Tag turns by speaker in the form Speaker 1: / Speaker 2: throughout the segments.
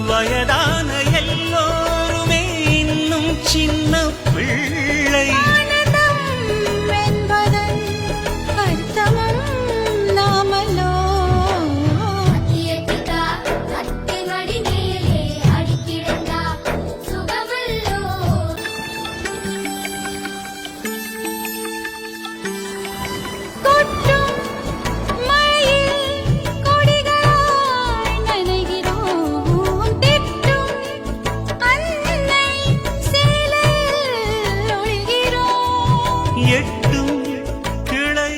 Speaker 1: வயதான எல்லோருமே இன்னும் சின்ன பிள்ளை
Speaker 2: என்பதன் அர்த்தமும் நாமலோ
Speaker 1: எட்டும் கிளை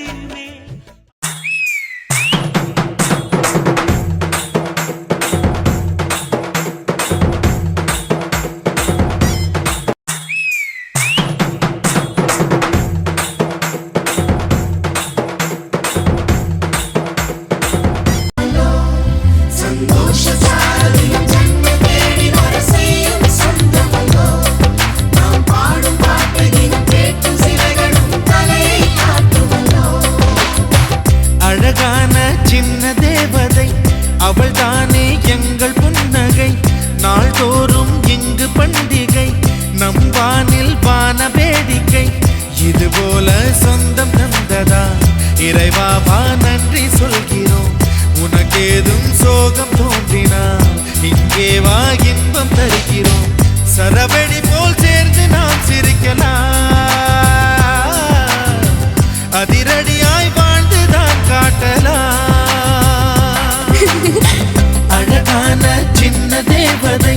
Speaker 1: அழகான சின்ன தேவதை அவள் தானே எங்கள் புன்னகை நாள்தோறும் இங்கு பண்டிகை நம் வானில் வான வேடிக்கை இதுபோல சொந்தம் தந்ததா இறைவாவா நன்றி சொல்கிறோம் உனக்கேதும் சோகம் தோன்றினால் இங்கே வா இன்பம் தருகிறோம் சரவெடி போல் சேர்ந்து நாம் சிரிக்கலாம் அதிரடியாய் வாழ்ந்துதான் காட்டலாம் அழகான சின்ன தேவதை